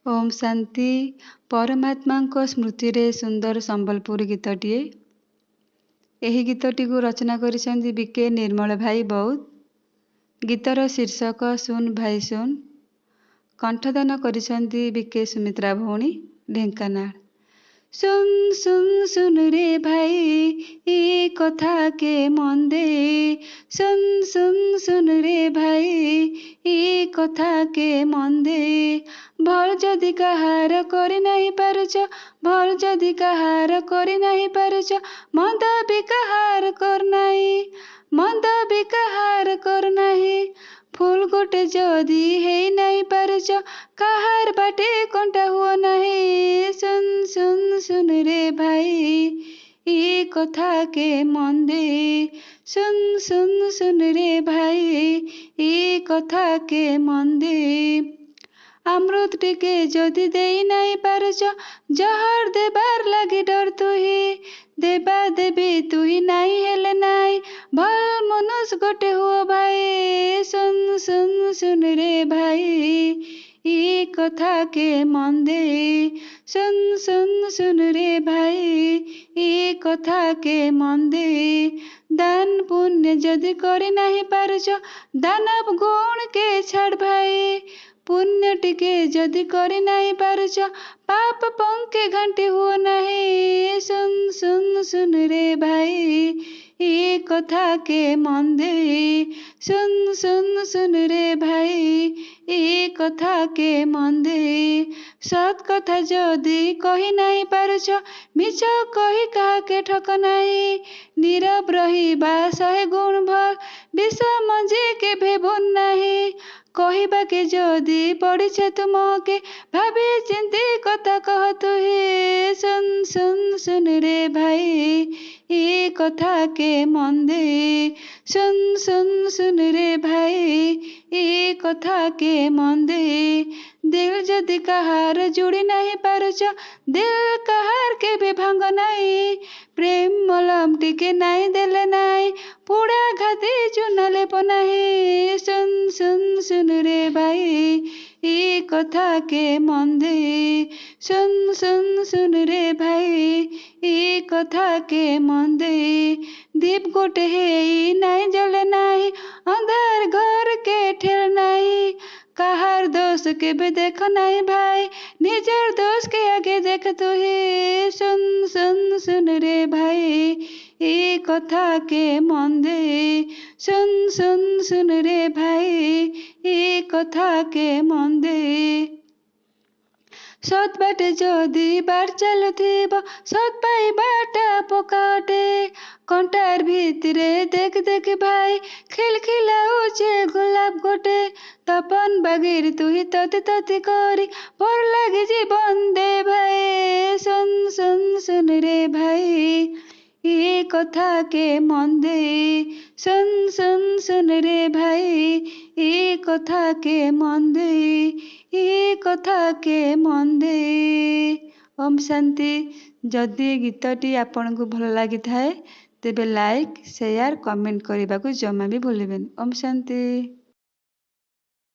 ओम शांति। परमात्मा स्मृति रे सुंदर संबलपुर गीतटीए। एही गीतटी को रचना करिसेंती बीके निर्मल भाई बौद्ध। गीतर शीर्षक सुन भाई सुन। कंठदान करिसेंती बीके सुमित्रा भौणी ढेंकानाल। सुन सुन सुन रे भाई ए कथा के मन दे। सुन सुन सुन रे भाई ए कथा के मन दे। भल जदि कहार करि नहीं पारुछ, भल जदि कहार करि नहीं पारुछ, मन्द भी कहार कर नहीं, मन्द भी कहार कर नहीं। फूल गोटे जदि हेई नहीं पारुछ, कहार बाटे कंटा हुआ नहीं। सुन सुन सुन रे भाई ए कथा के मन दे। सुन सुन सुन रे भाई ए कथा के मन दे। अमृत टिके जदि देई नहीं पारुछ, जहर देबार लगी डर तुही। देबा देवी तुही नहीं हेले नहीं, भल मनुष्य गोटे हुआ भाई। सुन सुन सुन रे भाई ए कथा के मन दे। सुन सुन सुन रे भाई ए कथा के मन दे। दान पुण्य जदि करि नहीं पारुछ, दानव गुण के छाड़ भाई। पुण्य टिके जदि करि नहीं पारुछ, पाप पंके घंटी हुआ नहीं। सुन सुन सुन रे भाई ए कथा के मन दे। सुन सुन सुन रे भाई ए कथा के मन दे। सत कथा जदि कहि नहीं पारुछ, मिछ कहि कहा के ठक नहीं। नीरव रहिबा सहे गुण भल, विष मजे के भेबुन नहीं। कहिबा के जदि पड़िछे तुमके, भाबी चिंती कथा कह तुही। सुन सुन सुन रे भाई ए कथा के मन दे। सुन सुन सुन रे भाई ए कथा के मन दे। दिल जदि कहार जुड़ी नहीं पारुछ, दिल कहार के भी भांग नहीं। प्रेम मलम टिके नहीं देले नहीं, पुड़ा घाती चुना लेप नहीं। सुन सुन सुन रे भाई ए कथा के मन दे। सुन सुन सुन रे भाई ए कथा के मन दे। दीप गोटे हेई नहीं जले नहीं, अंधार घर के ठेल नहीं। कहार दोष के भी देख नहीं भाई, निजर दोष के आगे देख तुही। सुन सुन सुन रे भाई ए कथा के मन दे। सुन सुन सुन रे भाई ए कथा के मन दे। सत बाटे जदि बाट चालुथिब, सत पाई बाटा पकाटे। कंटार भितरे देख देख भाई, खिल खिलाउछे गुलाब गोटे। तपन बागिर तुही तति तति करी, पर लागी जीवन दे भाई। सुन सुन सुन रे भाई ए कथा के मन दे। सुन सुन सुन रे भाई ए कथा के मन दे। ए कथा के मन दे। ओम शांति। जदि गीतटी आपनको भल लगी थाए तेबे लाइक शेयर कमेंट करने को जमा भी भूलिबेन। ओम शांति।